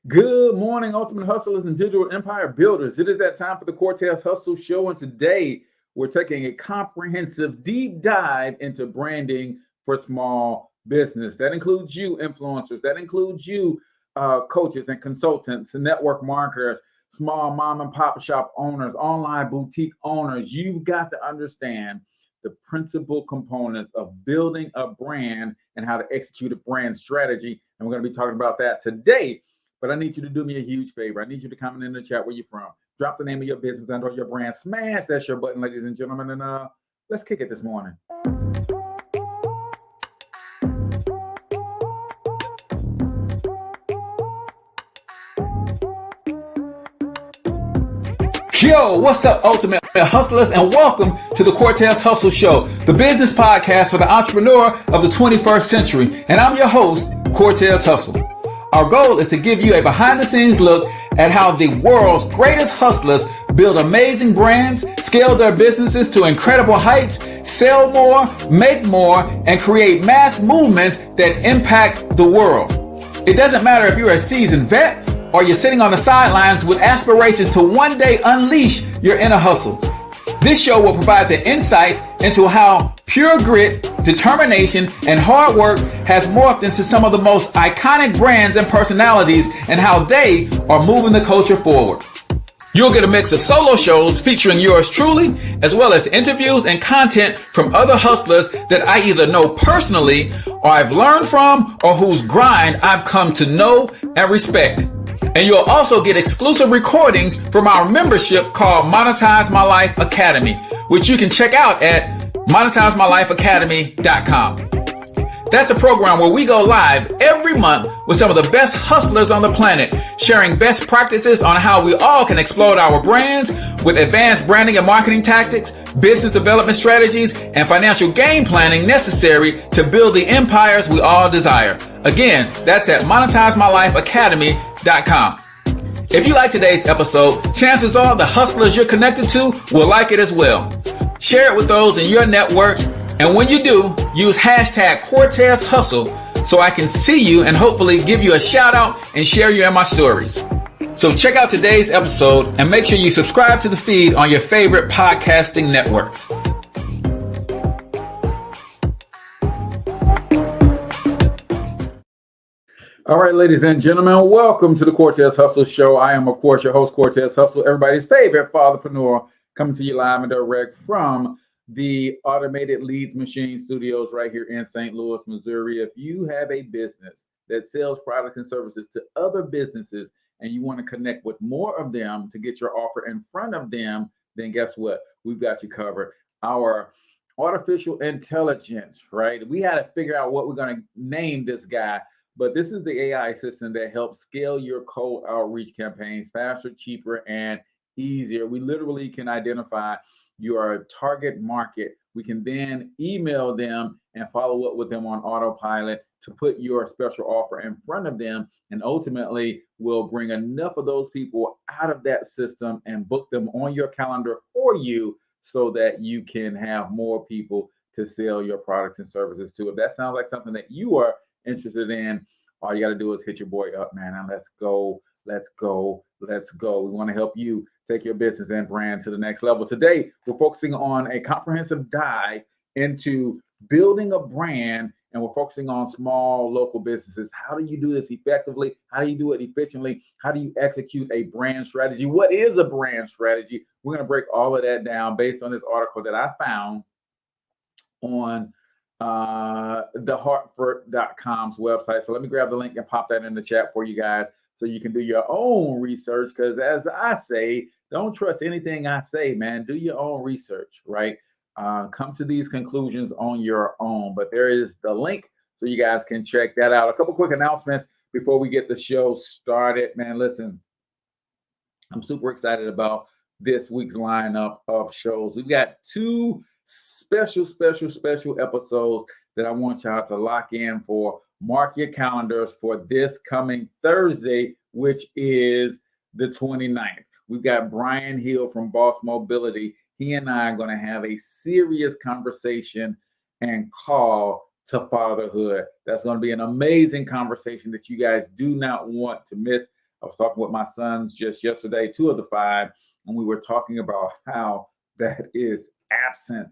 Good morning, Ultimate Hustlers and Digital Empire Builders. It is that time for the Cortez Hustle Show, and today we're taking a comprehensive deep dive into branding for small business. That includes you, influencers. That includes you, coaches and consultants and network marketers, small mom and pop shop owners, online boutique owners. You've got to understand the principal components of building a brand and how to execute a brand strategy. And we're going to be talking about that today. But I need you to do me a huge favor. I need you to comment in the chat where you're from. Drop the name of your business and/or your brand. Smash that share button, ladies and gentlemen. And let's kick it this morning. Yo, what's up, Ultimate Hustlers, and welcome to the Cortez Hustle Show, the business podcast for the entrepreneur of the 21st century. And I'm your host, Cortez Hustle. Our goal is to give you a behind-the-scenes look at how the world's greatest hustlers build amazing brands, scale their businesses to incredible heights, sell more, make more, and create mass movements that impact the world. It doesn't matter if you're a seasoned vet or you're sitting on the sidelines with aspirations to one day unleash your inner hustle. This show will provide the insights into how pure grit, determination, and hard work has morphed into some of the most iconic brands and personalities and how they are moving the culture forward. You'll get a mix of solo shows featuring yours truly, as well as interviews and content from other hustlers that I either know personally or I've learned from or whose grind I've come to know and respect. And you'll also get exclusive recordings from our membership called Monetize My Life Academy, which you can check out at monetizemylifeacademy.com. That's a program where we go live every month with some of the best hustlers on the planet, sharing best practices on how we all can explode our brands with advanced branding and marketing tactics, business development strategies, and financial game planning necessary to build the empires we all desire. Again, that's at monetizemylifeacademy.com. If you like today's episode, chances are the hustlers you're connected to will like it as well. Share it with those in your network. And when you do, use hashtag Cortez Hustle so I can see you and hopefully give you a shout out and share you in my stories. So check out today's episode and make sure you subscribe to the feed on your favorite podcasting networks. All right, ladies and gentlemen, welcome to the Cortez Hustle Show. I am, of course, your host, Cortez Hustle, everybody's favorite fatherpreneur, coming to you live and direct from the Automated Leads Machine Studios right here in St. Louis, Missouri. If you have a business that sells products and services to other businesses and you want to connect with more of them to get your offer in front of them, then guess what? We've got you covered. Our artificial intelligence, right? We had to figure out what we're going to name this guy. But this is the AI system that helps scale your cold outreach campaigns faster, cheaper, and easier. We literally can identify your target market. We can then email them and follow up with them on autopilot to put your special offer in front of them. And ultimately, we'll bring enough of those people out of that system and book them on your calendar for you so that you can have more people to sell your products and services to. If that sounds like something that you are interested in, all you got to do is hit your boy up, man. And let's go. We want to help you take your business and brand to the next level. Today, we're focusing on a comprehensive dive into building a brand, and we're focusing on small local businesses. How do you do this effectively? How do you do it efficiently? How do you execute a brand strategy? What is a brand strategy? We're going to break all of that down based on this article that I found on thehartford.com's website. So let me grab the link and pop that in the chat for you guys so you can do your own research. Because as I say, don't trust anything I say, man. Do your own research, right? Come to these conclusions on your own. But there is the link so you guys can check that out. A couple quick announcements before we get the show started. Man, listen, I'm super excited about this week's lineup of shows. We've got two special episodes that I want y'all to lock in for. Mark your calendars for this coming Thursday, which is the 29th. We've got Brian Hill from Boss Mobility. He and I are going to have a serious conversation and call to fatherhood. That's going to be an amazing conversation that you guys do not want to miss. I was talking with my sons just yesterday, 2 of the 5, and we were talking about how that is absent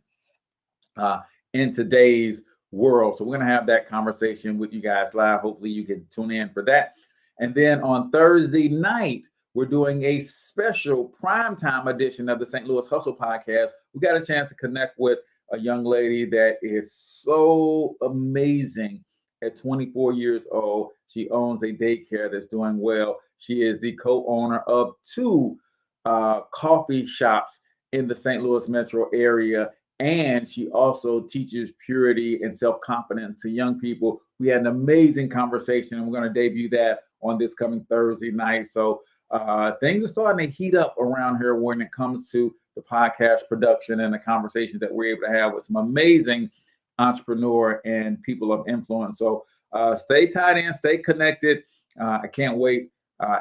in today's world. So we're going to have that conversation with you guys live. Hopefully you can tune in for that. And then on Thursday night, we're doing a special primetime edition of the St. Louis Hustle podcast. We got a chance to connect with a young lady that is so amazing. At 24 years old, she owns a daycare that's doing well. She is the co-owner of 2 coffee shops in the St. Louis metro area. And she also teaches purity and self-confidence to young people. We had an amazing conversation, and we're going to debut that on this coming Thursday night. So things are starting to heat up around here when it comes to the podcast production and the conversations that we're able to have with some amazing entrepreneur and people of influence. So stay tied in, stay connected. I can't wait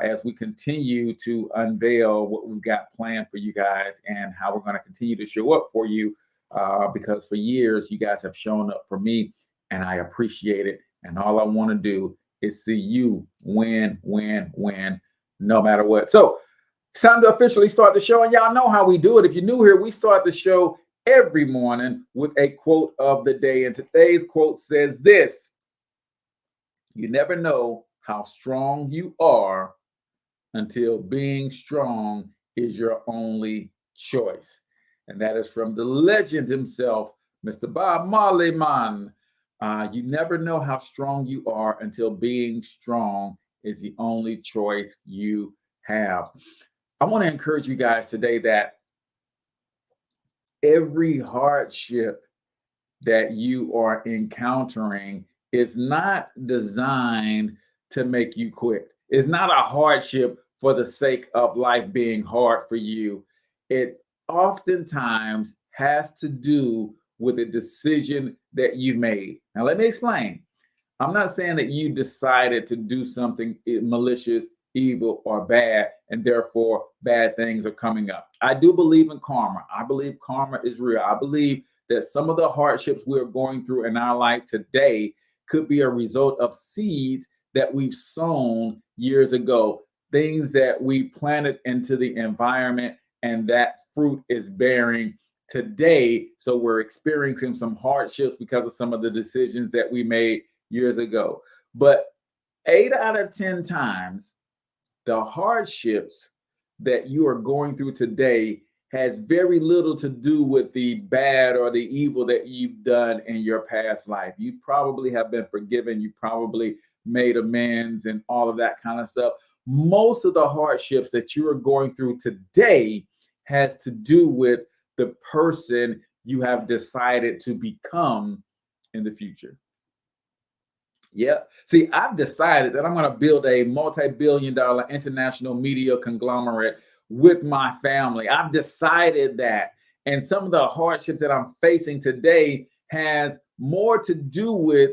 as we continue to unveil what we've got planned for you guys and how we're going to continue to show up for you. Because for years, you guys have shown up for me, and I appreciate it. And all I want to do is see you win, no matter what. So it's time to officially start the show. And y'all know how we do it. If you're new here, we start the show every morning with a quote of the day. And today's quote says this: "You never know how strong you are until being strong is your only choice." And that is from the legend himself, Mr. Bob Marley, man. You never know how strong you are until being strong is the only choice you have. I want to encourage you guys today that every hardship that you are encountering is not designed to make you quit. It's not a hardship for the sake of life being hard for you. It oftentimes has to do with a decision that you made. Now, let me explain. I'm not saying that you decided to do something malicious, evil, or bad, and therefore bad things are coming up. I do believe in karma. I believe karma is real. I believe that some of the hardships we're going through in our life today could be a result of seeds that we've sown years ago, things that we planted into the environment, and that fruit is bearing today. So we're experiencing some hardships because of some of the decisions that we made years ago. But 8 out of 10 times, the hardships that you are going through today has very little to do with the bad or the evil that you've done in your past life. You probably have been forgiven. You probably made amends and all of that kind of stuff. Most of the hardships that you are going through today has to do with the person you have decided to become in the future. Yeah. See, I've decided that I'm going to build a multi-billion-dollar international media conglomerate with my family. I've decided that. And some of the hardships that I'm facing today has more to do with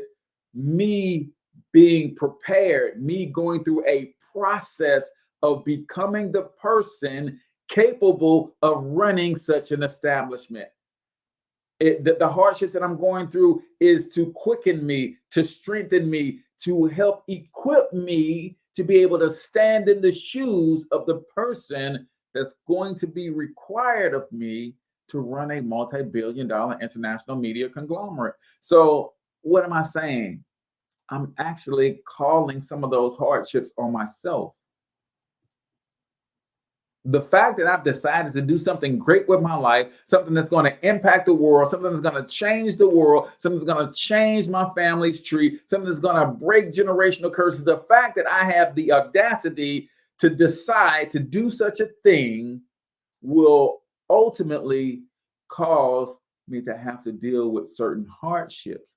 me being prepared, me going through a process of becoming the person capable of running such an establishment. The hardships that I'm going through is to quicken me, to strengthen me, to help equip me to be able to stand in the shoes of the person that's going to be required of me to run a multi-billion-dollar international media conglomerate. So what am I saying? I'm actually calling some of those hardships on myself. The fact that I've decided to do something great with my life, something that's going to impact the world, something that's going to change the world, something that's going to change my family's tree, something that's going to break generational curses, the fact that I have the audacity to decide to do such a thing will ultimately cause me to have to deal with certain hardships.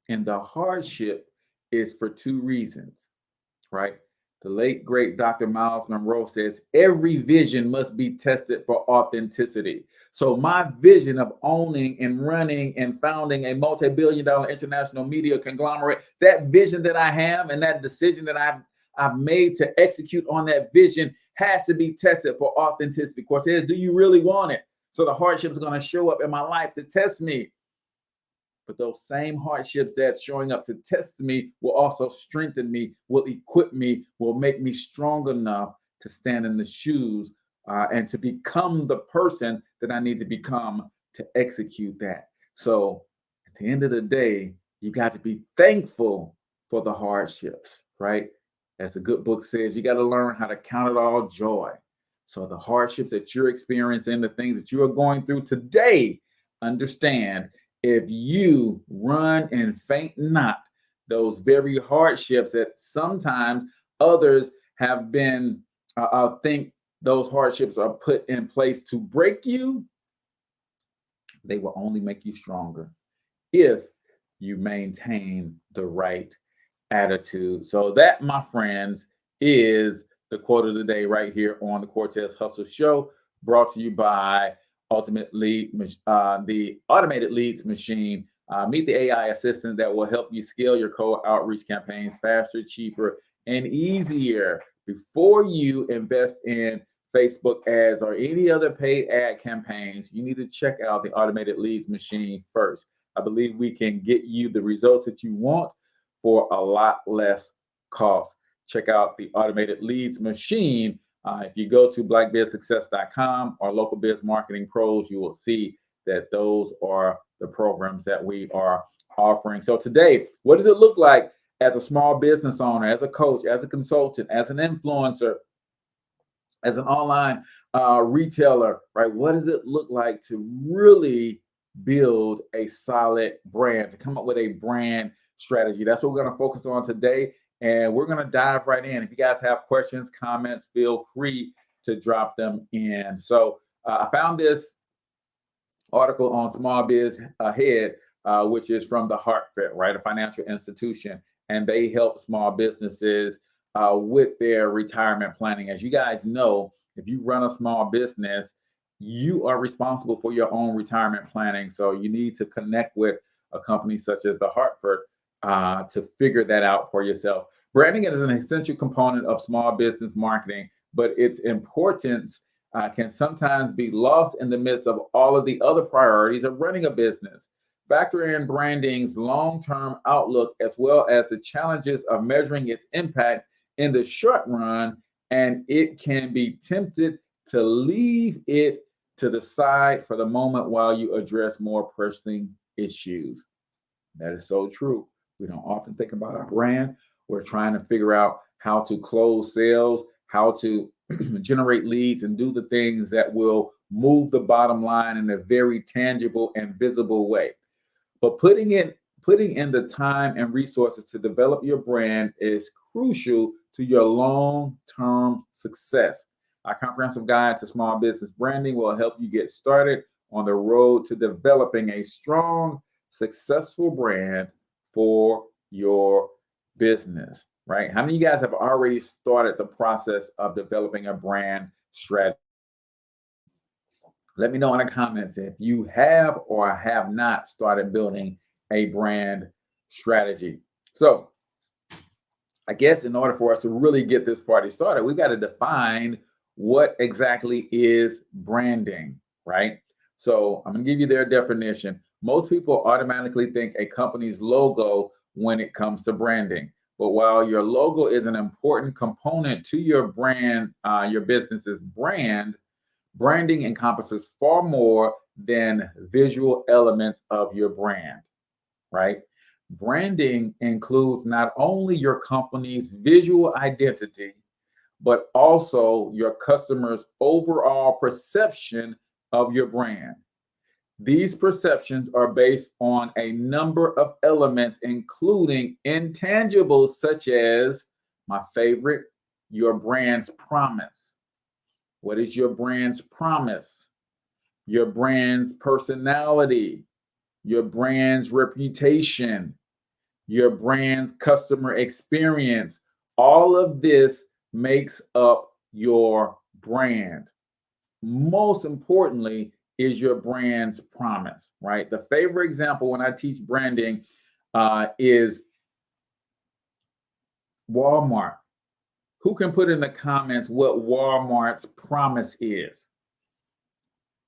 And the hardship is for 2 reasons, right? The late, great Dr. Miles Monroe says, every vision must be tested for authenticity. So my vision of owning and running and founding a multi-billion-dollar international media conglomerate, that vision that I have and that decision that I've made to execute on that vision has to be tested for authenticity. Cortez, do you really want it? So the hardship is going to show up in my life to test me. But those same hardships that's showing up to test me will also strengthen me, will equip me, will make me strong enough to stand in the shoes and to become the person that I need to become to execute that. So at the end of the day, you got to be thankful for the hardships, right? As a good book says, you got to learn how to count it all joy. So the hardships that you're experiencing, the things that you are going through today, understand if you run and faint not, those very hardships that sometimes others have been, think those hardships are put in place to break you, they will only make you stronger if you maintain the right attitude. So that, my friends, is the quote of the day right here on the Cortez Hustle Show, brought to you by the automated leads machine. Meet the AI assistant that will help you scale your cold outreach campaigns faster, cheaper, and easier. Before you invest in Facebook ads or any other paid ad campaigns, you need to check out the automated leads machine first. I believe we can get you the results that you want for a lot less cost. Check out the automated leads machine. If you go to blackbizsuccess.com or local Biz Marketing Pros, you will see that those are the programs that we are offering. So today, what does it look like as a small business owner, as a coach, as a consultant, as an influencer, as an online retailer, right? What does it look like to really build a solid brand, to come up with a brand strategy? That's what we're going to focus on today. And we're going to dive right in. If you guys have questions, comments, feel free to drop them in. So I found this article on Small Biz Ahead, which is from the Hartford, right, a financial institution, and they help small businesses with their retirement planning. As you guys know, if you run a small business, you are responsible for your own retirement planning. So you need to connect with a company such as the Hartford to figure that out for yourself. Branding is an essential component of small business marketing, but its importance can sometimes be lost in the midst of all of the other priorities of running a business. Factor in branding's long-term outlook as well as the challenges of measuring its impact in the short run, and it can be tempted to leave it to the side for the moment while you address more pressing issues. That is so true. We don't often think about our brand. We're trying to figure out how to close sales, how to generate leads, and do the things that will move the bottom line in a very tangible and visible way. But putting in the time and resources to develop your brand is crucial to your long-term success. Our comprehensive guide to small business branding will help you get started on the road to developing a strong, successful brand for your business, right? How many of you guys have already started the process of developing a brand strategy? Let me know in the comments if you have or have not started building a brand strategy. So I guess in order for us to really get this party started, we've got to define what exactly is branding, right? So I'm going to give you their definition. Most people automatically think a company's logo when it comes to branding. But while your logo is an important component to your brand, your business's brand, branding encompasses far more than visual elements of your brand, right? Branding includes not only your company's visual identity, but also your customers' overall perception of your brand. These perceptions are based on a number of elements, including intangibles such as, my favorite, your brand's promise. What is your brand's promise? Your brand's personality, your brand's reputation, your brand's customer experience. All of this makes up your brand. Most importantly is your brand's promise, right? The favorite example when I teach branding is Walmart. Who can put in the comments what Walmart's promise is?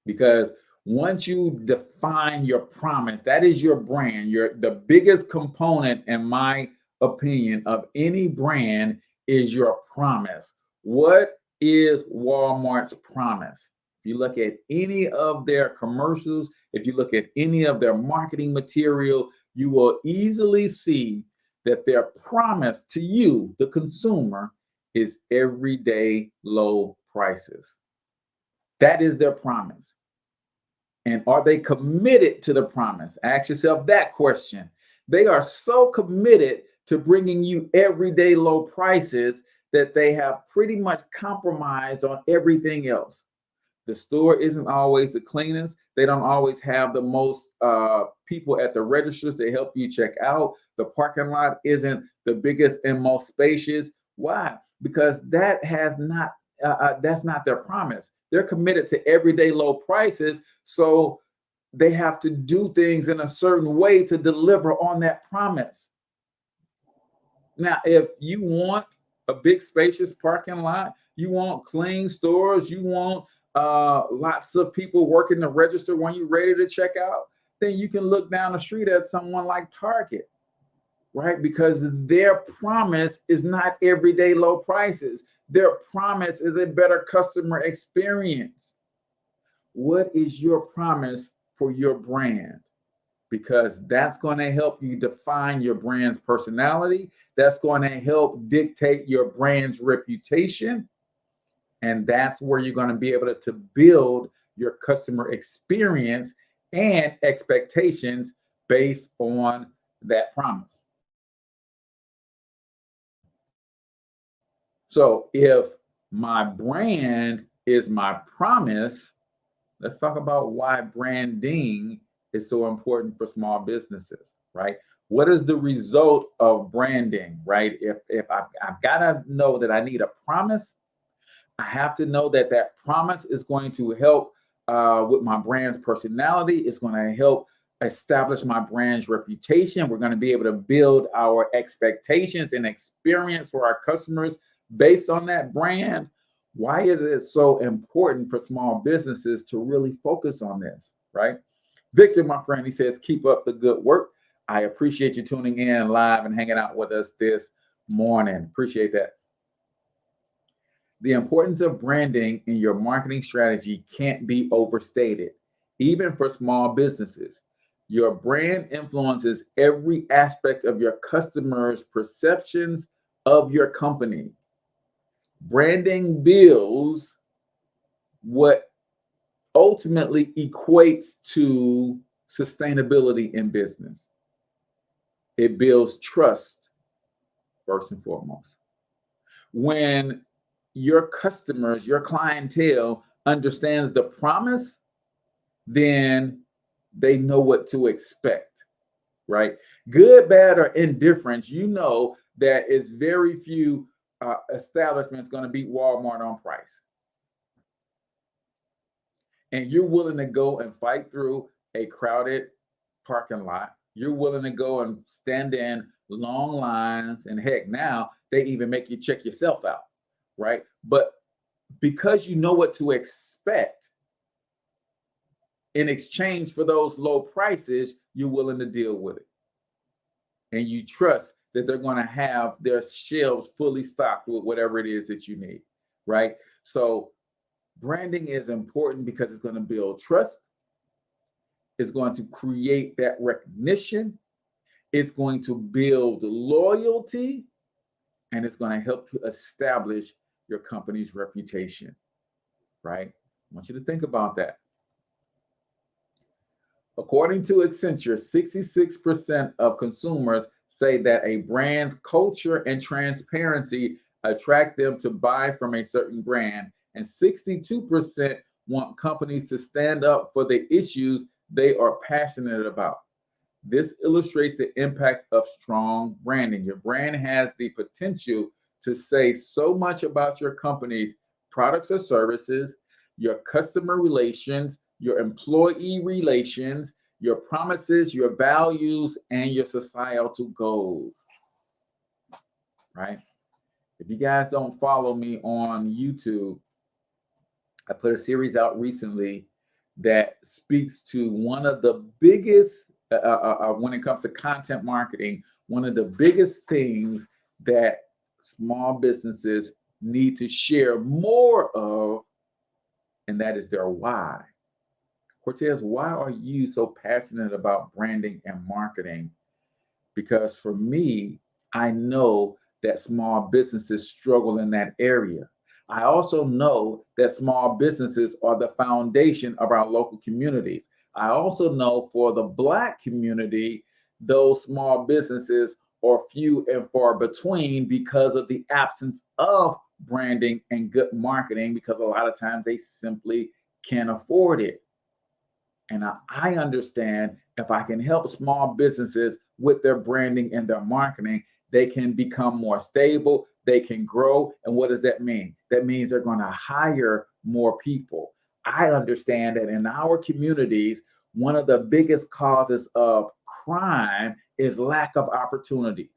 Because Once you define your promise, that is your brand. The biggest component, in my opinion, of any brand is your promise. What is Walmart's promise? If you look at any of their commercials, if you look at any of their marketing material, you will easily see that their promise to you, the consumer, is everyday low prices. That is their promise. And are they committed to the promise? Ask yourself that question. They are so committed to bringing you everyday low prices that they have pretty much compromised on everything else. The store isn't always the cleanest. They don't always have the most people at the registers to help you check out. The parking lot isn't the biggest and most spacious. Why? Because that has not that's not their promise. They're committed to everyday low prices, so they have to do things in a certain way to deliver on that promise. Now, if you want a big spacious parking lot, you want clean stores, you want lots of people working the register when you're ready to check out, then you can look down the street at someone like Target, right? Because their promise is not everyday low prices. Their promise is a better customer experience. What is your promise for your brand? Because that's going to help you define your brand's personality. That's going to help dictate your brand's reputation. And that's where you're going to be able to build your customer experience and expectations based on that promise. So if my brand is my promise, let's talk about why branding is so important for small businesses, right? What is the result of branding, right? If I've got to know that I need a promise, I have to know that that promise is going to help with my brand's personality. It's going to help establish my brand's reputation. We're going to be able to build our expectations and experience for our customers based on that brand. Why is it so important for small businesses to really focus on this, right? Victor, my friend, he says, keep up the good work. I appreciate you tuning in live and hanging out with us this morning. Appreciate that. The importance of branding in your marketing strategy can't be overstated, even for small businesses. Your brand influences every aspect of your customers' perceptions of your company. Branding builds what ultimately equates to sustainability in business. It builds trust, first and foremost. When your customers, your clientele understands the promise, then they know what to expect, right? Good, bad, or indifference, you know that it's very few establishments going to beat Walmart on price. And you're willing to go and fight through a crowded parking lot. You're willing to go and stand in long lines, and heck, now they even make you check yourself out, right? But because you know what to expect, in exchange for those low prices, you're willing to deal with it. And you trust that they're going to have their shelves fully stocked with whatever it is that you need, right? So branding is important because it's going to build trust. It's going to create that recognition. It's going to build loyalty, and it's going to help you establish your company's reputation, right? I want you to think about that. According to Accenture, 66% of consumers say that a brand's culture and transparency attract them to buy from a certain brand, and 62% want companies to stand up for the issues they are passionate about. This illustrates the impact of strong branding. Your brand has the potential to say so much about your company's products or services, your customer relations, your employee relations, your promises, your values, and your societal goals, right? If you guys don't follow me on YouTube, I put a series out recently that speaks to one of the biggest, when it comes to content marketing, one of the biggest things that small businesses need to share more of, and that is their why. Cortez, why are you so passionate about branding and marketing? Because for me, I know that small businesses struggle in that area. I also know that small businesses are the foundation of our local communities. I also know for the Black community, those small businesses are few and far between because of the absence of branding and good marketing, because a lot of times they simply can't afford it. And I understand if I can help small businesses with their branding and their marketing, they can become more stable, they can grow. And what does that mean? That means they're going to hire more people. I understand that in our communities, one of the biggest causes of crime is lack of opportunities.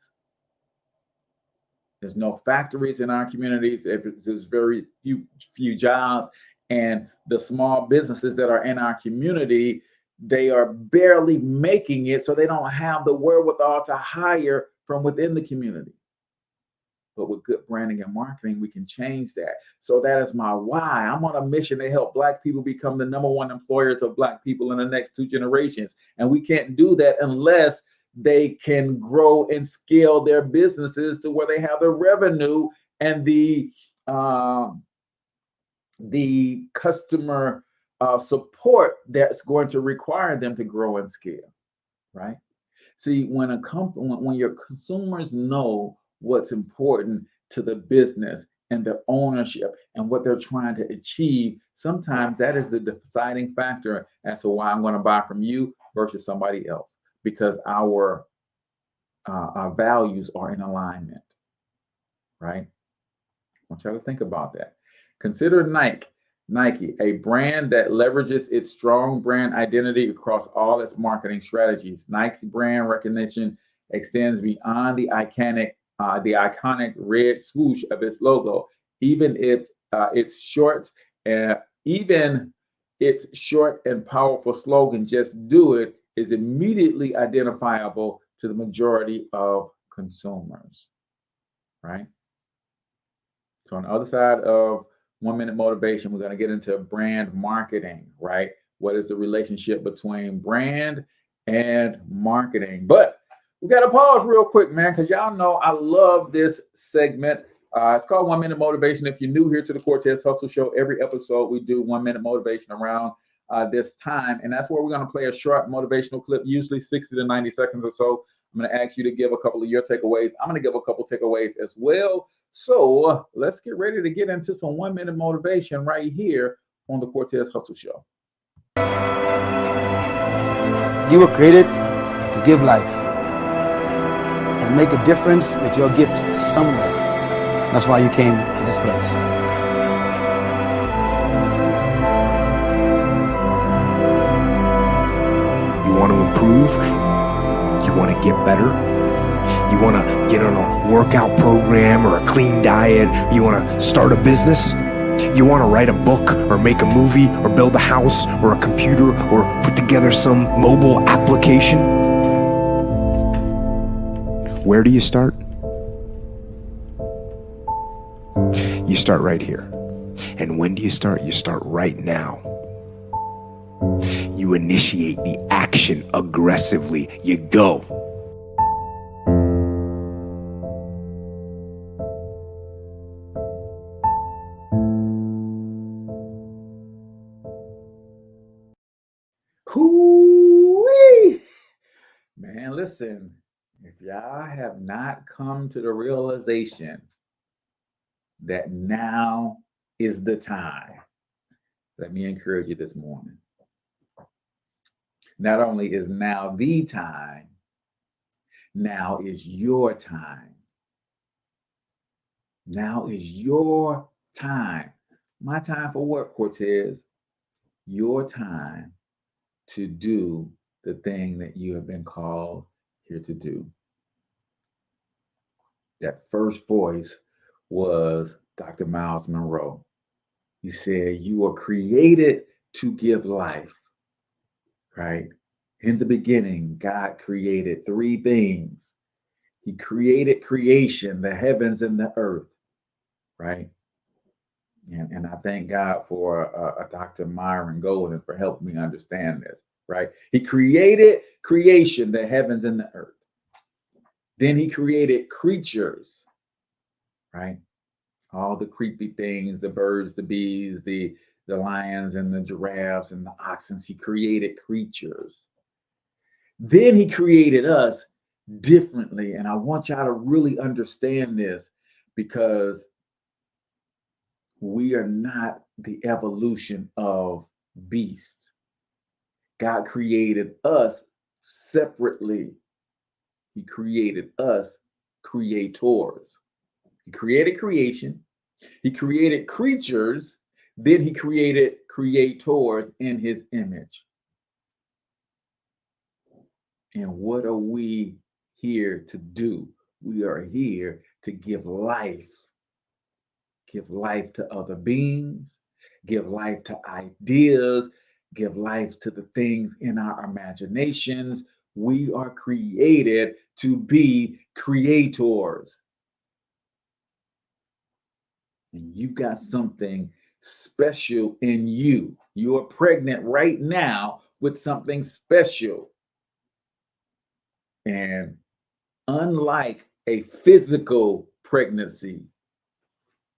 There's no factories in our communities. There's very few jobs. And the small businesses that are in our community, they are barely making it, so they don't have the wherewithal to hire from within the community. But with good branding and marketing, we can change that. So that is my why. I'm on a mission to help Black people become the #1 employers of Black people in the next 2 generations. And we can't do that unless they can grow and scale their businesses to where they have the revenue and the customer support that's going to require them to grow and scale, right? See, when your consumers know what's important to the business and the ownership and what they're trying to achieve, sometimes that is the deciding factor as to why I'm going to buy from you versus somebody else, because our values are in alignment, right? I want y'all to think about that. Consider Nike, a brand that leverages its strong brand identity across all its marketing strategies. Nike's brand recognition extends beyond the iconic red swoosh of its logo. Even its short and powerful slogan, "Just do it," is immediately identifiable to the majority of consumers, right? So on the other side of 1 Minute Motivation, we're going to get into brand marketing, right? What is the relationship between brand and marketing? But we got to pause real quick, man, because y'all know I love this segment. It's called 1 Minute Motivation. If you're new here to the Cortez Hustle Show, every episode we do 1 minute motivation around this time. And that's where we're going to play a short motivational clip, usually 60 to 90 seconds or so. I'm going to ask you to give a couple of your takeaways. I'm going to give a couple takeaways as well. So let's get ready to get into some 1 minute motivation right here on the Cortez Hustle Show. You were created to give life and make a difference with your gift somewhere. That's why you came to this place. You want to improve? You want to get better? You want to get on a workout program or a clean diet? You want to start a business? You want to write a book or make a movie or build a house or a computer or put together some mobile application? Where do you start? You start right here. And when do you start? You start right now. You initiate the action aggressively. You go. Hoo-wee! Man, listen, if y'all have not come to the realization that now is the time, let me encourage you this morning. Not only is now the time, now is your time. Now is your time. My time for what, Cortez? Your time to do the thing that you have been called here to do. That first voice was Dr. Miles Monroe. He said, "You were created to give life, right? In the beginning, God created three things. He created creation, the heavens and the earth, right? And I thank God for Dr. Myron Golden for helping me understand this, right? He created creation, the heavens and the earth. Then he created creatures, right? All the creepy things, the birds, the bees, the lions and the giraffes and the oxen. He created creatures. Then he created us differently. And I want y'all to really understand this, because we are not the evolution of beasts. God created us separately. He created us creators. He created creation. He created creatures. Then he created creators in his image. And what are we here to do? We are here to give life. Give life to other beings, give life to ideas, give life to the things in our imaginations. We are created to be creators. And you've got something special in you. You are pregnant right now with something special. And unlike a physical pregnancy,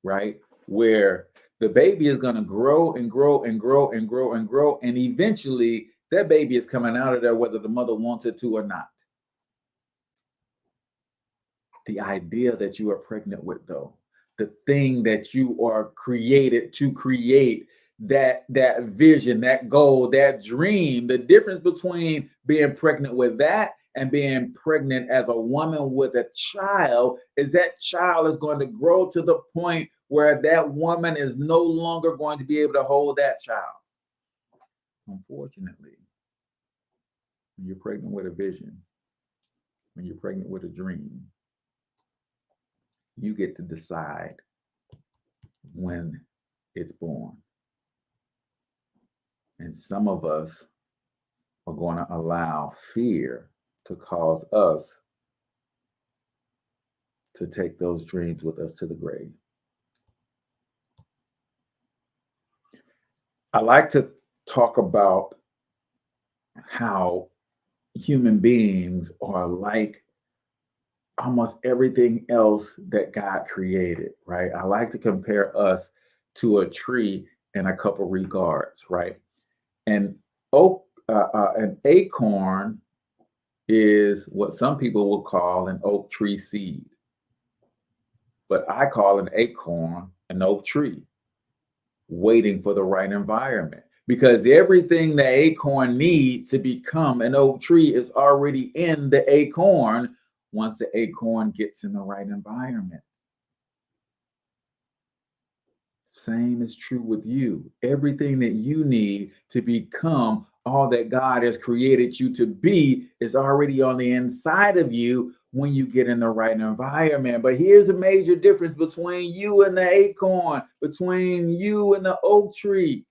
right, where the baby is going to grow and grow and grow and grow and grow, and eventually that baby is coming out of there whether the mother wants it to or not. The idea that you are pregnant with, though, the thing that you are created to create, that vision, that goal, that dream, the difference between being pregnant with that and being pregnant as a woman with a child is that child is going to grow to the point where that woman is no longer going to be able to hold that child. Unfortunately, when you're pregnant with a vision, when you're pregnant with a dream, you get to decide when it's born. And some of us are going to allow fear to cause us to take those dreams with us to the grave. I like to talk about how human beings are like almost everything else that God created, right? I like to compare us to a tree in a couple regards, right? An acorn is what some people will call an oak tree seed, but I call an acorn an oak tree, waiting for the right environment, because everything the acorn needs to become an oak tree is already in the acorn once the acorn gets in the right environment. Same is true with you. Everything that you need to become all that God has created you to be is already on the inside of you when you get in the right environment. But here's a major difference between you and the acorn, between you and the oak tree.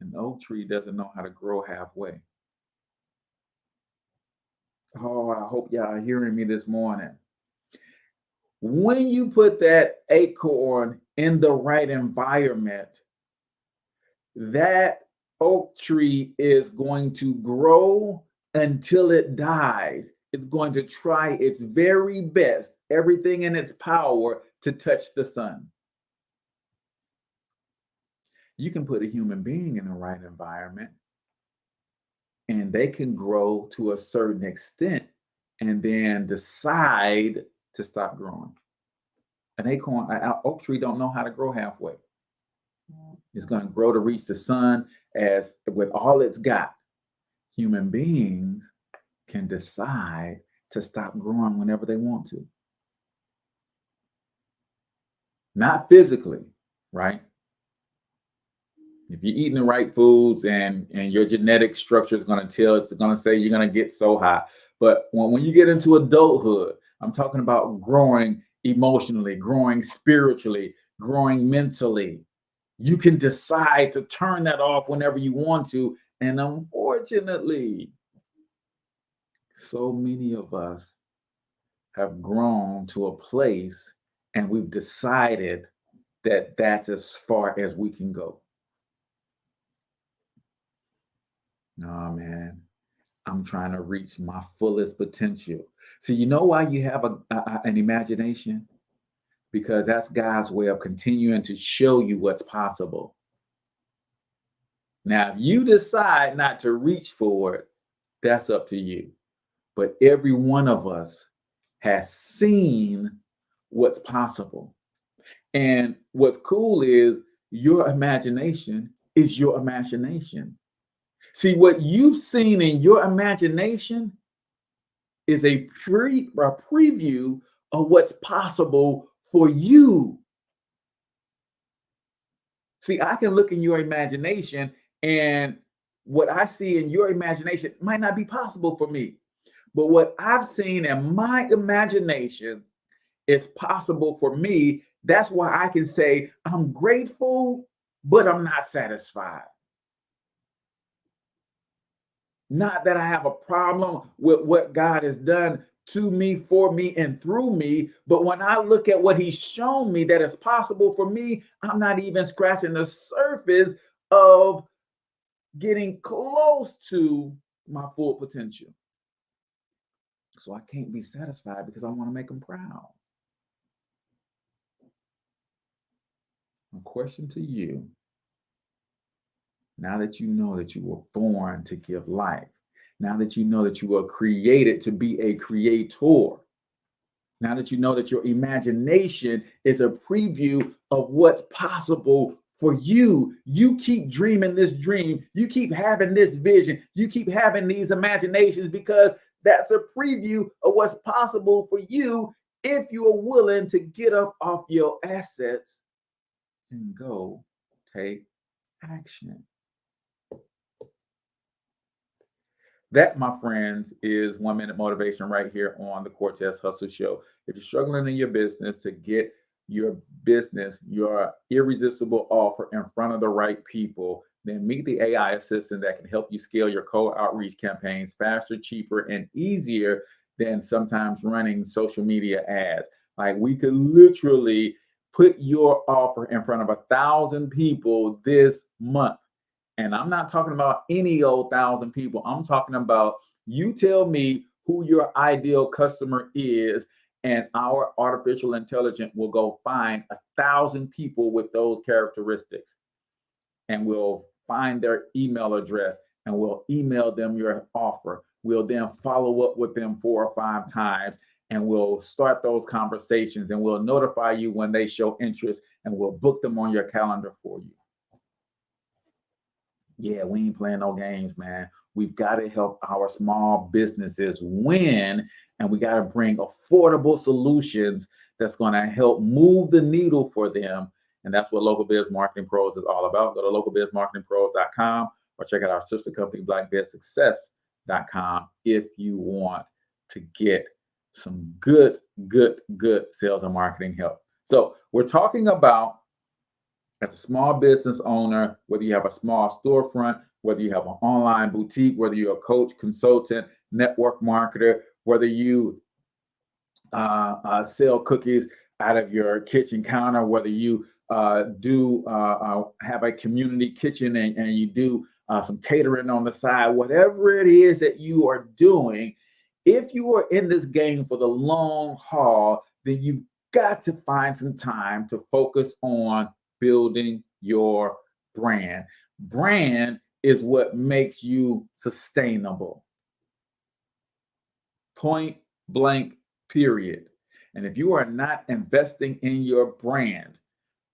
An oak tree doesn't know how to grow halfway. Oh, I hope y'all are hearing me this morning. When you put that acorn in the right environment, that oak tree is going to grow until it dies. It's going to try its very best, everything in its power to touch the sun. You can put a human being in the right environment and they can grow to a certain extent and then decide to stop growing. An oak tree don't know how to grow halfway. It's going to grow to reach the sun as with all it's got. Human beings can decide to stop growing whenever they want to. Not physically, right? If you're eating the right foods and your genetic structure is going to it's going to say you're going to get so high. But when you get into adulthood, I'm talking about growing emotionally, growing spiritually, growing mentally. You can decide to turn that off whenever you want to. And unfortunately, so many of us have grown to a place and we've decided that that's as far as we can go. No, man, I'm trying to reach my fullest potential. So you know why you have an imagination? Because that's God's way of continuing to show you what's possible. Now, if you decide not to reach for it, that's up to you. But every one of us has seen what's possible. And what's cool is your imagination is your imagination. See, what you've seen in your imagination is a preview of what's possible for you. See, I can look in your imagination, and what I see in your imagination might not be possible for me. But what I've seen in my imagination is possible for me. That's why I can say I'm grateful, but I'm not satisfied. Not that I have a problem with what God has done to me, for me, and through me. But when I look at what he's shown me that is possible for me, I'm not even scratching the surface of getting close to my full potential. So I can't be satisfied because I want to make him proud. A question to you. Now that you know that you were born to give life, now that you know that you were created to be a creator, now that you know that your imagination is a preview of what's possible for you, you keep dreaming this dream, you keep having this vision, you keep having these imaginations, because that's a preview of what's possible for you if you are willing to get up off your assets and go take action. That, my friends, is 1 minute motivation right here on the Cortez Hustle Show. If you're struggling in your business to get your business, your irresistible offer in front of the right people, then meet the AI assistant that can help you scale your cold outreach campaigns faster, cheaper, and easier than sometimes running social media ads. Like, we could literally put your offer in front of 1,000 people this month. And I'm not talking about any old 1,000 people. I'm talking about, you tell me who your ideal customer is, and our artificial intelligence will go find 1,000 people with those characteristics. And we'll find their email address and we'll email them your offer. We'll then follow up with them 4 or 5 times, and we'll start those conversations, and we'll notify you when they show interest, and we'll book them on your calendar for you. Yeah, we ain't playing no games, man. We've got to help our small businesses win, and we got to bring affordable solutions that's going to help move the needle for them. And that's what Local Biz Marketing Pros is all about. Go to localbizmarketingpros.com or check out our sister company, blackbizsuccess.com, if you want to get some good sales and marketing help. So we're talking about, as a small business owner, whether you have a small storefront, whether you have an online boutique, whether you're a coach, consultant, network marketer, whether you sell cookies out of your kitchen counter, whether you do have a community kitchen and you do some catering on the side, whatever it is that you are doing, if you are in this game for the long haul, then you've got to find some time to focus on building your brand. Brand is what makes you sustainable. Point blank, period. And if you are not investing in your brand,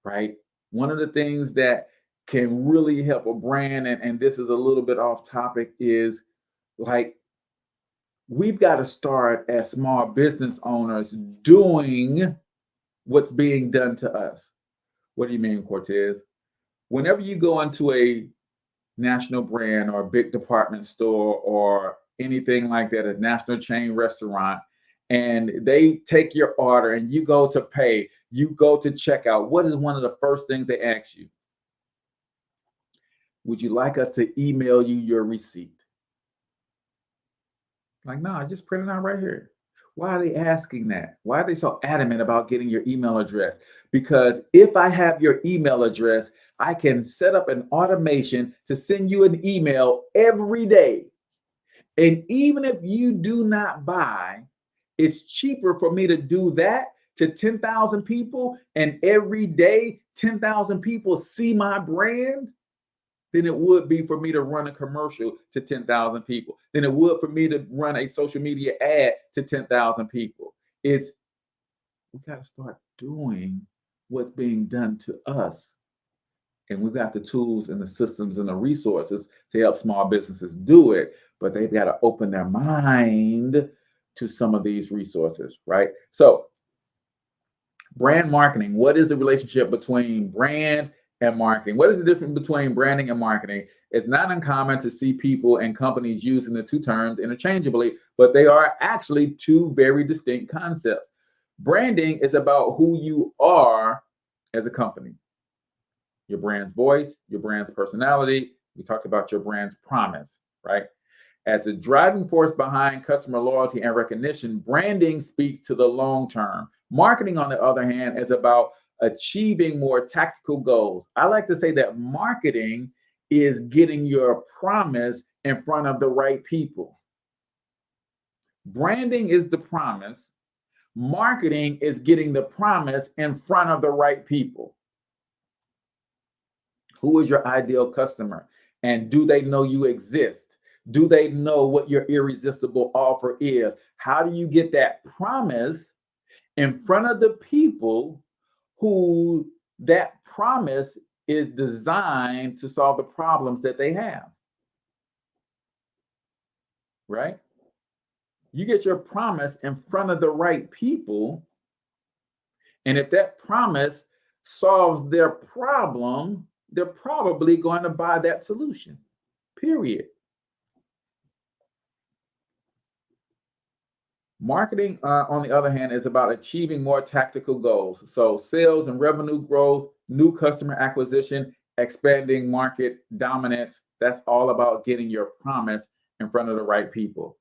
right, one of the things that can really help a brand, and this is a little bit off topic, is like, we've got to start as small business owners doing what's being done to us. What do you mean, Cortez? Whenever you go into a national brand or a big department store or anything like that, a national chain restaurant, and they take your order and you go to pay, you go to checkout, what is one of the first things they ask you? Would you like us to email you your receipt? Like, no, I just print it out right here. Why are they asking that? Why are they so adamant about getting your email address? Because if I have your email address, I can set up an automation to send you an email every day. And even if you do not buy, it's cheaper for me to do that to 10,000 people, and every day 10,000 people see my brand, than it would be for me to run a commercial to 10,000 people, than it would for me to run a social media ad to 10,000 people. We got to start doing what's being done to us. And we've got the tools and the systems and the resources to help small businesses do it, but they've got to open their mind to some of these resources, right? So, brand marketing, what is the relationship between brand and marketing? What is the difference between branding and marketing? It's not uncommon to see people and companies using the two terms interchangeably, but they are actually two very distinct concepts. Branding is about who you are as a company, your brand's voice, your brand's personality. We talked about your brand's promise, right? As the driving force behind customer loyalty and recognition, branding speaks to the long term. Marketing, on the other hand, is about achieving more tactical goals. I like to say that marketing is getting your promise in front of the right people. Branding is the promise. Marketing is getting the promise in front of the right people. Who is your ideal customer? And do they know you exist? Do they know what your irresistible offer is? How do you get that promise in front of the people who that promise is designed to solve the problems that they have? Right? You get your promise in front of the right people, and if that promise solves their problem, they're probably going to buy that solution, period. Marketing, on the other hand, is about achieving more tactical goals. So sales and revenue growth, new customer acquisition, expanding market dominance. That's all about getting your promise in front of the right people.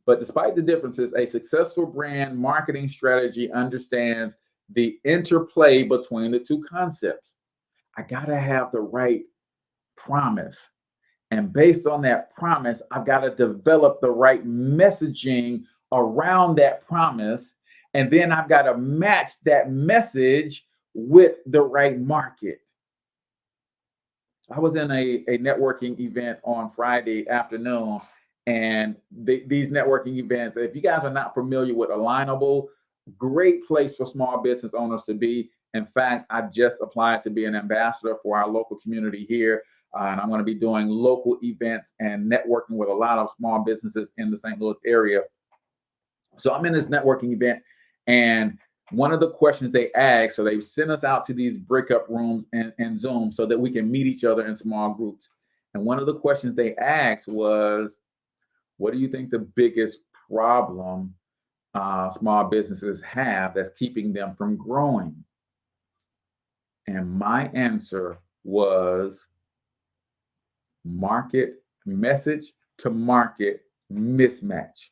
But despite the differences, a successful brand marketing strategy understands the interplay between the two concepts. I got to have the right promise. And based on that promise, I've got to develop the right messaging around that promise. And then I've got to match that message with the right market. I was in a networking event on Friday afternoon, and these networking events, if you guys are not familiar with Alignable, great place for small business owners to be. In fact, I just applied to be an ambassador for our local community here. And I'm going to be doing local events and networking with a lot of small businesses in the St. Louis area. So I'm in this networking event, and one of the questions they asked, so they sent us out to these breakup rooms and Zoom so that we can meet each other in small groups. And one of the questions they asked was, what do you think the biggest problem small businesses have that's keeping them from growing? And my answer was message to market mismatch.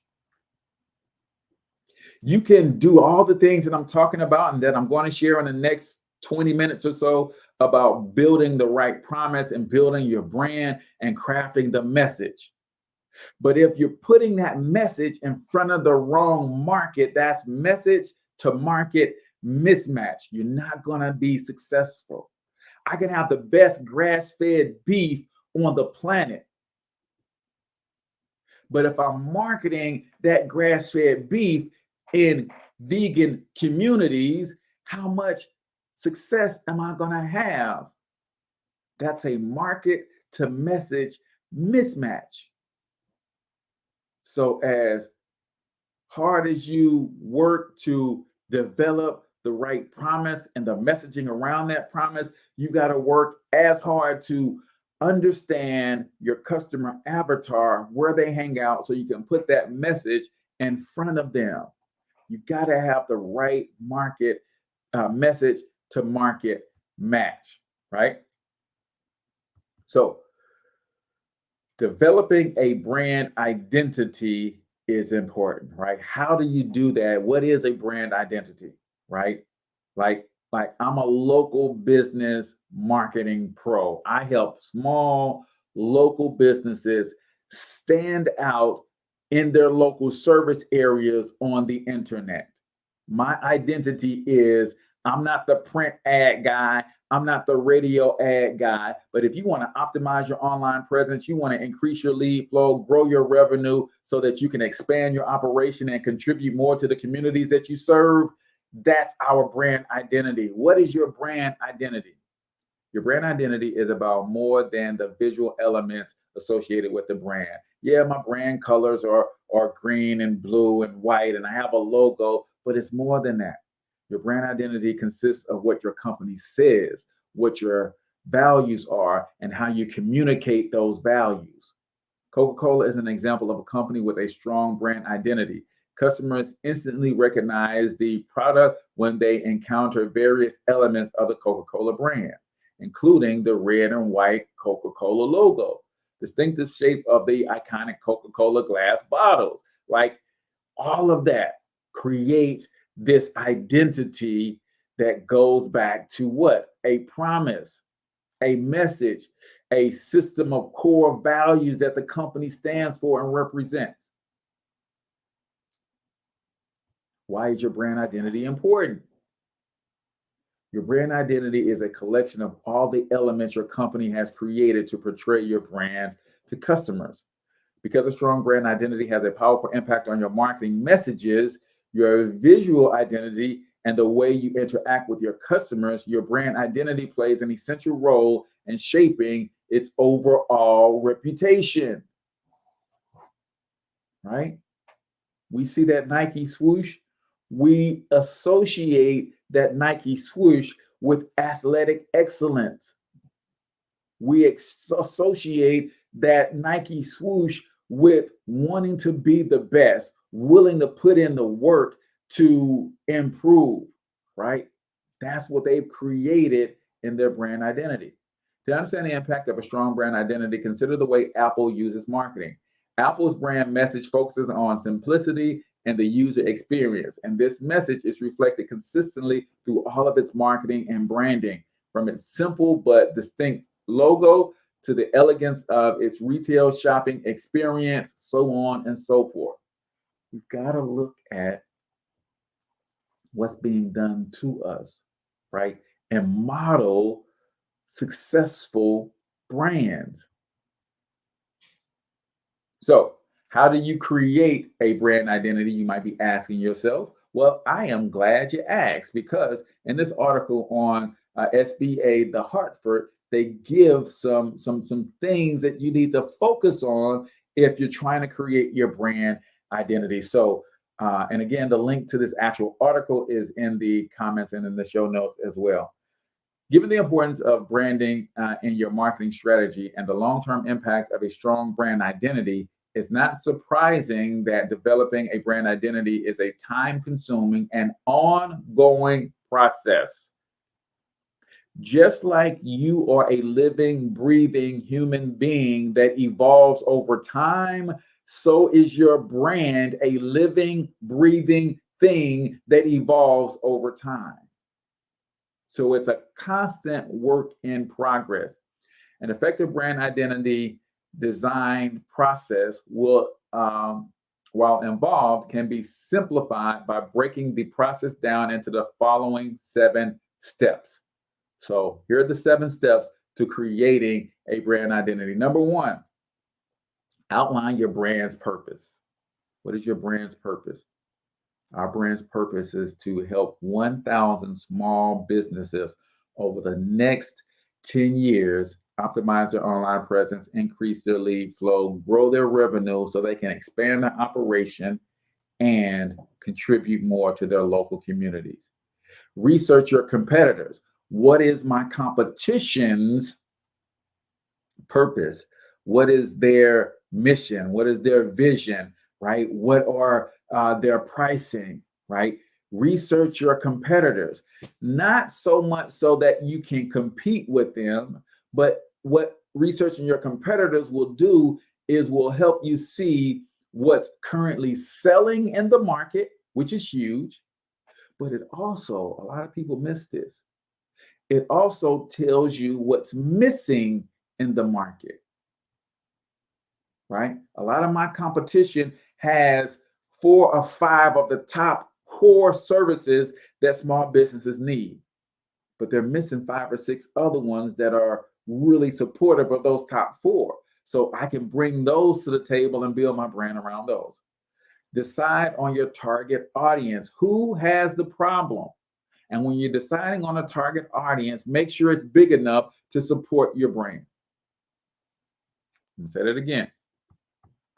You can do all the things that I'm talking about and that I'm going to share in the next 20 minutes or so about building the right promise and building your brand and crafting the message. But if you're putting that message in front of the wrong market, that's message to market mismatch. You're not going to be successful. I can have the best grass-fed beef on the planet, but if I'm marketing that grass-fed beef in vegan communities, how much success am I going to have? That's a market to message mismatch. So as hard as you work to develop the right promise and the messaging around that promise, you got to work as hard to understand your customer avatar, where they hang out, so you can put that message in front of them. You've got to have the right market message to market match, right? So Developing a brand identity is important, right? How do you do that? What is a brand identity, right? Like I'm a local business marketing pro. I help small local businesses stand out in their local service areas on the internet. My identity is I'm not the print ad guy. I'm not the radio ad guy. But if you want to optimize your online presence, you want to increase your lead flow, grow your revenue so that you can expand your operation and contribute more to the communities that you serve, that's our brand identity. What is your brand identity? Your brand identity is about more than the visual elements associated with the brand. Yeah, my brand colors are green and blue and white, and I have a logo, but it's more than that. Your brand identity consists of what your company says, what your values are, and how you communicate those values. Coca-Cola is an example of a company with a strong brand identity. Customers instantly recognize the product when they encounter various elements of the Coca-Cola brand, including the red and white Coca-Cola logo, distinctive shape of the iconic Coca-Cola glass bottles. Like all of that creates this identity that goes back to what? A promise, a message, a system of core values that the company stands for and represents. Why is your brand identity important? Your brand identity is a collection of all the elements your company has created to portray your brand to customers. Because a strong brand identity has a powerful impact on your marketing messages, your visual identity, and the way you interact with your customers, your brand identity plays an essential role in shaping its overall reputation. Right? We see that Nike swoosh. We associate that Nike swoosh with athletic excellence. We associate that Nike swoosh with wanting to be the best, willing to put in the work to improve, right? That's what they've created in their brand identity. To understand the impact of a strong brand identity, consider the way Apple uses marketing. Apple's brand message focuses on simplicity and the user experience, and this message is reflected consistently through all of its marketing and branding, from its simple but distinct logo to the elegance of its retail shopping experience, so on and so forth. We've got to look at what's being done to us, right? And model successful brands. So, how do you create a brand identity? You might be asking yourself. Well, I am glad you asked, because in this article on SBA The Hartford, they give some things that you need to focus on if you're trying to create your brand identity. So, and again, the link to this actual article is in the comments and in the show notes as well. Given the importance of branding in your marketing strategy and the long-term impact of a strong brand identity, it's not surprising that developing a brand identity is a time-consuming and ongoing process. Just like you are a living, breathing human being that evolves over time, so is your brand a living, breathing thing that evolves over time. So it's a constant work in progress. An effective brand identity design process will, while involved, can be simplified by breaking the process down into the following 7 steps. So here are the 7 steps to creating a brand identity. Number 1, outline your brand's purpose. What is your brand's purpose? Our brand's purpose is to help 1,000 small businesses over the next 10 years optimize their online presence, increase their lead flow, grow their revenue so they can expand their operation and contribute more to their local communities. Research your competitors. What is my competition's purpose? What is their mission? What is their vision, right? What are their pricing, right? Research your competitors, not so much so that you can compete with them, but what researching your competitors will do is we'll help you see what's currently selling in the market, which is huge. But it also, a lot of people miss this. It also tells you what's missing in the market, right? A lot of my competition has 4 or 5 of the top core services that small businesses need, but they're missing 5 or 6 other ones that are really supportive of those top 4. So I can bring those to the table and build my brand around those. Decide on your target audience. Who has the problem? And when you're deciding on a target audience, make sure it's big enough to support your brand. Let me say that again.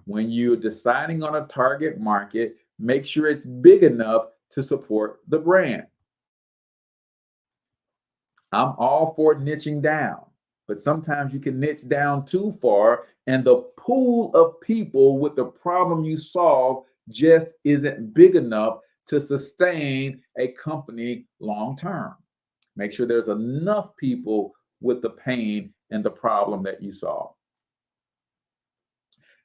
When you're deciding on a target market, make sure it's big enough to support the brand. I'm all for niching down, but sometimes you can niche down too far, and the pool of people with the problem you solve just isn't big enough to sustain a company long term. Make sure there's enough people with the pain and the problem that you solve.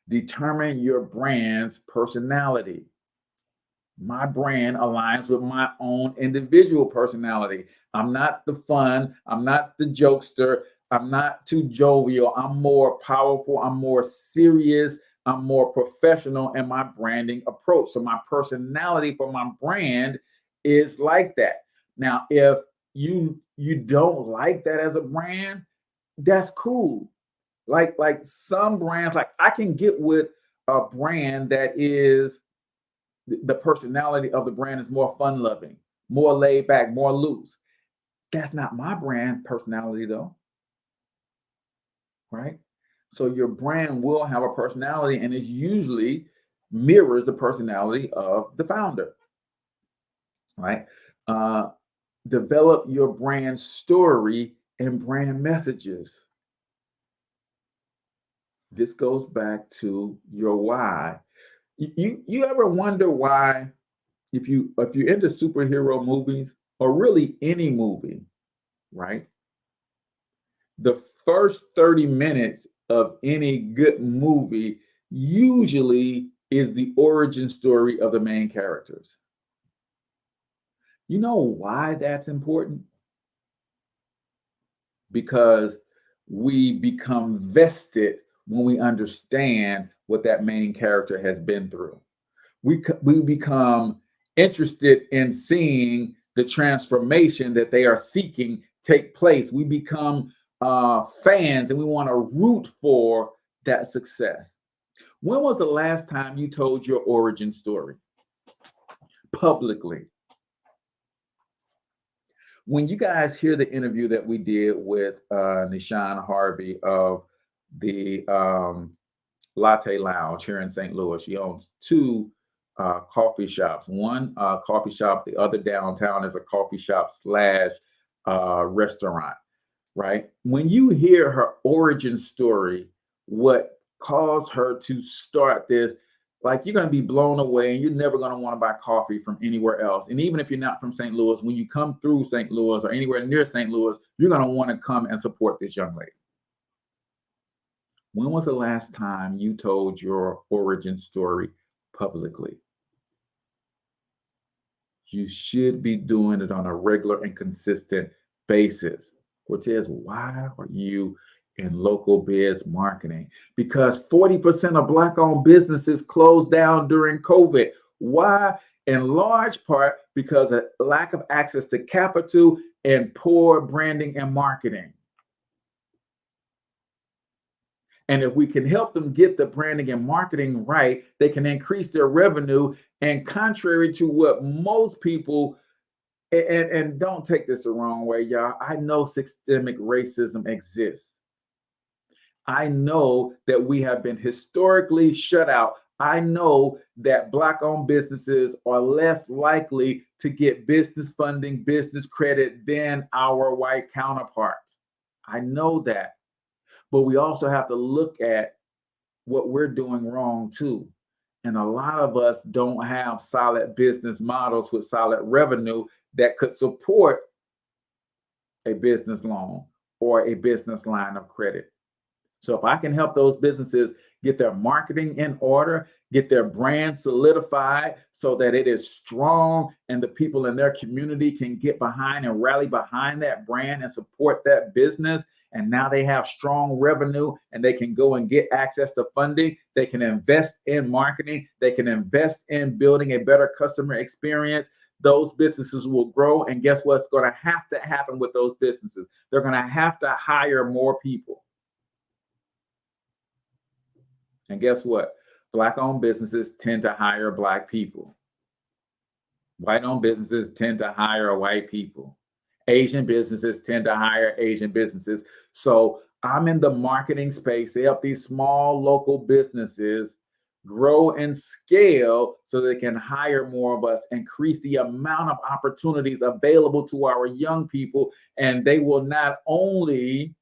Determine your brand's personality. My brand aligns with my own individual personality. I'm not the fun, I'm not the jokester, I'm not too jovial. I'm more powerful, I'm more serious, I'm more professional in my branding approach. So my personality for my brand is like that. Now, if you don't like that as a brand, that's cool. Like some brands, like I can get with a brand that is the personality of the brand is more fun loving, more laid back, more loose. That's not my brand personality though, right? So your brand will have a personality, and it usually mirrors the personality of the founder, right? Develop your brand story and brand messages. This goes back to your why. You ever wonder why, if you're into superhero movies or really any movie, right? The first 30 minutes of any good movie usually is the origin story of the main characters. You know why that's important? Because we become vested when we understand what that main character has been through. We become interested in seeing the transformation that they are seeking take place. We become fans, and we want to root for that success. When was the last time you told your origin story publicly? When you guys hear the interview that we did with Nishan Harvey of the Latte Lounge here in St. Louis, she owns 2 coffee shops. One coffee shop, the other downtown is a coffee shop / restaurant, right? When you hear her origin story, what caused her to start this, like, you're going to be blown away, and you're never going to want to buy coffee from anywhere else. And even if you're not from St. Louis, when you come through St. Louis or anywhere near St. Louis, you're going to want to come and support this young lady. When was the last time you told your origin story publicly? You should be doing it on a regular and consistent basis. Cortez, why are you in local biz marketing? Because 40% of Black-owned businesses closed down during COVID. Why? In large part because of lack of access to capital and poor branding and marketing. And if we can help them get the branding and marketing right, they can increase their revenue. And contrary to what most people, and don't take this the wrong way, y'all, I know systemic racism exists. I know that we have been historically shut out. I know that Black-owned businesses are less likely to get business funding, business credit than our white counterparts. I know that. But we also have to look at what we're doing wrong too. And a lot of us don't have solid business models with solid revenue that could support a business loan or a business line of credit. So if I can help those businesses get their marketing in order, get their brand solidified so that it is strong and the people in their community can get behind and rally behind that brand and support that business, and now they have strong revenue and they can go and get access to funding, they can invest in marketing, they can invest in building a better customer experience, those businesses will grow. And guess what's going to have to happen with those businesses? They're going to have to hire more people. And guess what? Black-owned businesses tend to hire Black people. White-owned businesses tend to hire white people. Asian businesses tend to hire Asian businesses. So I'm in the marketing space to help these small local businesses grow and scale so they can hire more of us, increase the amount of opportunities available to our young people. And they will not only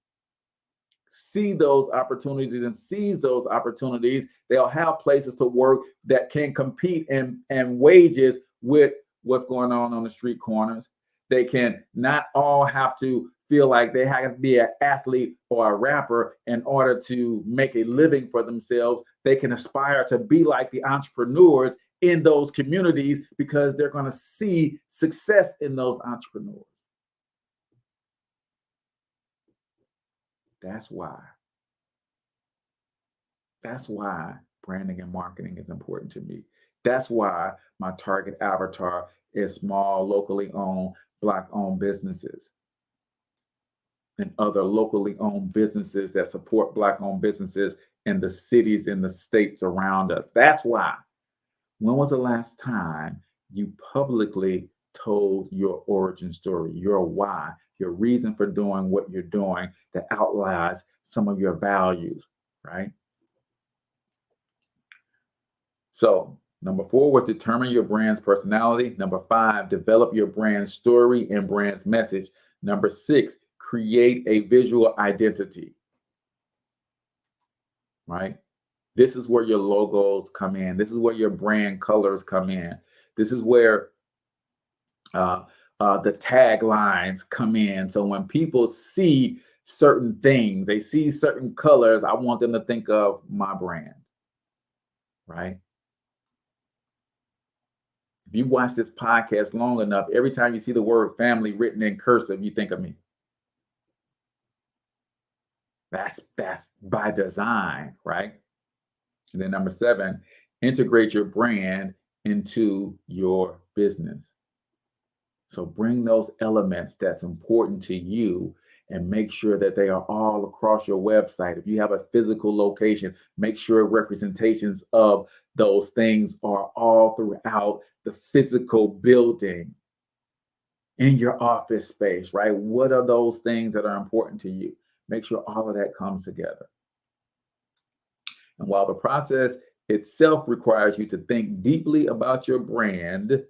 see those opportunities and seize those opportunities, they'll have places to work that can compete and wages with what's going on the street corners. They can not all have to feel like they have to be an athlete or a rapper in order to make a living for themselves. They can aspire to be like the entrepreneurs in those communities because they're going to see success in those entrepreneurs. That's why branding and marketing is important to me. That's why my target avatar is small, locally owned, Black-owned businesses and other locally owned businesses that support Black-owned businesses in the cities and the states around us. That's why. When was the last time you publicly told your origin story, your why, your reason for doing what you're doing that outlines some of your values, right? So number 4 was determine your brand's personality. Number 5, develop your brand story and brand's message. Number 6, create a visual identity, right? This is where your logos come in. This is where your brand colors come in. This is where the taglines come in. So when people see certain things, they see certain colors, I want them to think of my brand, right? If you watch this podcast long enough, every time you see the word family written in cursive, you think of me. That's by design, right? And then number 7, integrate your brand into your business. So bring those elements that's important to you and make sure that they are all across your website. If you have a physical location, make sure representations of those things are all throughout the physical building, in your office space, right? What are those things that are important to you? Make sure all of that comes together. And while the process itself requires you to think deeply about your brand,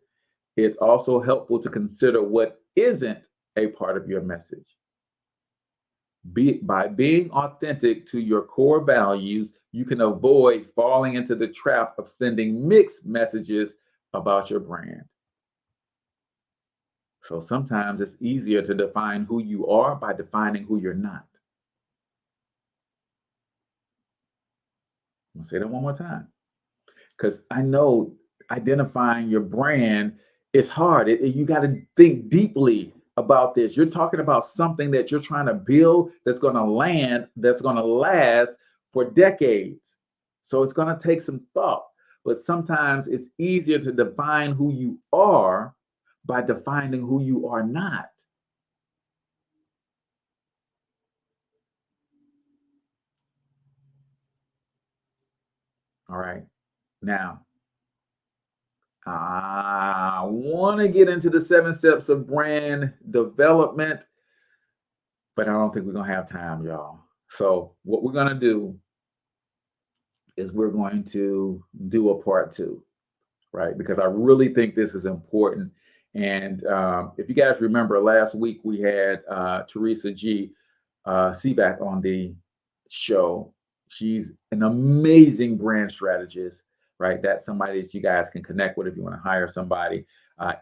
it's also helpful to consider what isn't a part of your message. By being authentic to your core values, you can avoid falling into the trap of sending mixed messages about your brand. So sometimes it's easier to define who you are by defining who you're not. I'm gonna say that one more time, because I know identifying your brand is hard. You got to think deeply about this. You're talking about something that you're trying to build that's going to land, that's going to last for decades. So it's going to take some thought, but sometimes it's easier to define who you are by defining who you are not. All right. Now, I want to get into the 7 steps of brand development, but I don't think we're going to have time, y'all. So what we're going to do is we're going to do a part 2, right? Because I really think this is important. And if you guys remember, last week we had Teresa G. Sivak on the show. She's an amazing brand strategist, right? That's somebody that you guys can connect with if you want to hire somebody.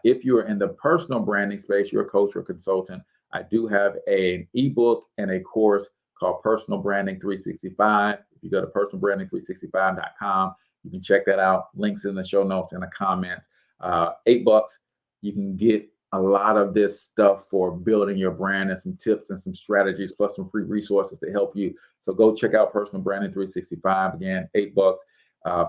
If you're in the personal branding space, you're a coach or consultant, I do have an ebook and a course called Personal Branding 365. If you go to personalbranding365.com, you can check that out. Links in the show notes and the comments. $8. You can get a lot of this stuff for building your brand and some tips and some strategies, plus some free resources to help you. So go check out Personal Branding 365. Again, $8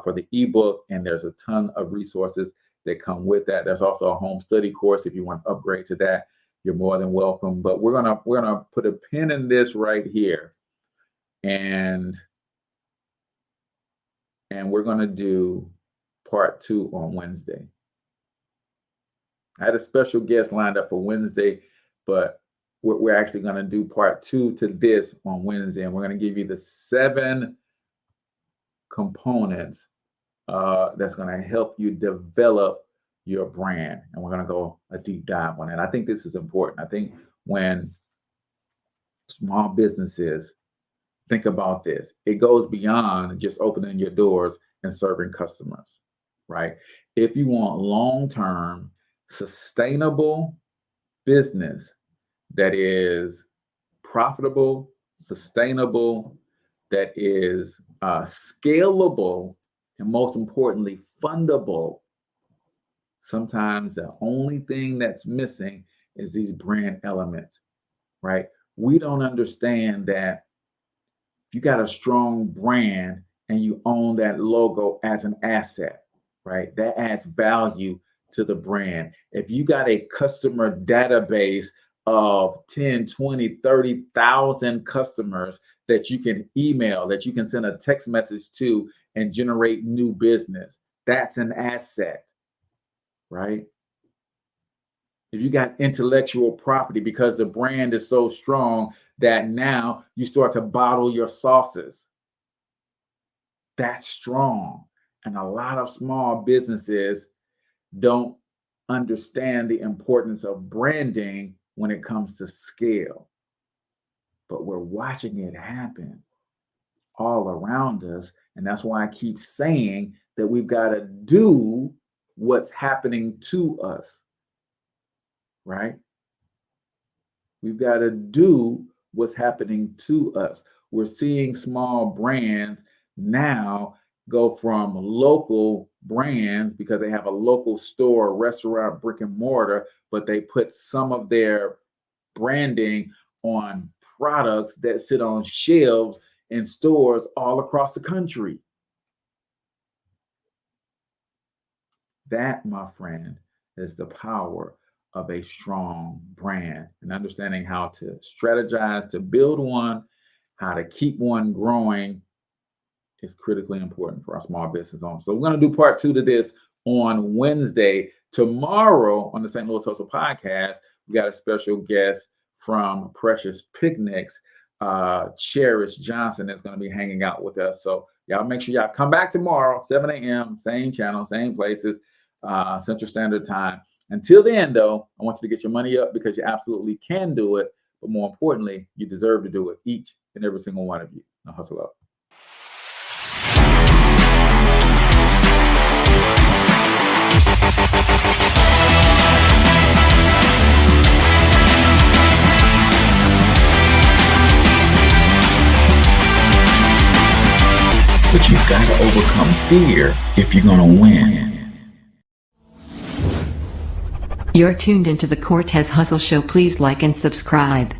for the ebook, and there's a ton of resources that come with that. There's also a home study course if you want to upgrade to that. You're more than welcome. But we're gonna put a pin in this right here, and we're gonna do part 2 on Wednesday. I had a special guest lined up for Wednesday, but we're actually going to do part 2 to this on Wednesday, and we're going to give you the 7 components that's going to help you develop your brand, and we're going to go a deep dive on it. I think this is important. I think when small businesses think about this, it goes beyond just opening your doors and serving customers, right? If you want long-term, sustainable business that is profitable, sustainable, that is scalable, and most importantly, fundable, sometimes the only thing that's missing is these brand elements, right? We don't understand that if you got a strong brand and you own that logo as an asset, right? That adds value to the brand. If you got a customer database of 10, 20, 30,000 customers that you can email, that you can send a text message to and generate new business, that's an asset, right? If you got intellectual property because the brand is so strong that now you start to bottle your sauces, that's strong. And a lot of small businesses don't understand the importance of branding when it comes to scale. But we're watching it happen all around us. And that's why I keep saying that we've got to do what's happening to us, right? We've got to do what's happening to us. We're seeing small brands now go from local brands because they have a local store, restaurant, brick and mortar, but they put some of their branding on products that sit on shelves in stores all across the country. That, my friend, is the power of a strong brand, and understanding how to strategize to build one, how to keep one growing, is critically important for our small business owners. So we're going to do part 2 to this on Wednesday. Tomorrow on the St. Louis Hustle Podcast, we got a special guest from Precious Picnics, Cherish Johnson, that's going to be hanging out with us. So y'all make sure y'all come back tomorrow, 7 a.m., same channel, same places, Central Standard Time. Until then, though, I want you to get your money up because you absolutely can do it. But more importantly, you deserve to do it, each and every single one of you. Now hustle up. But you've got to overcome fear if you're going to win. You're tuned into the Cortez Hustle Show. Please like and subscribe.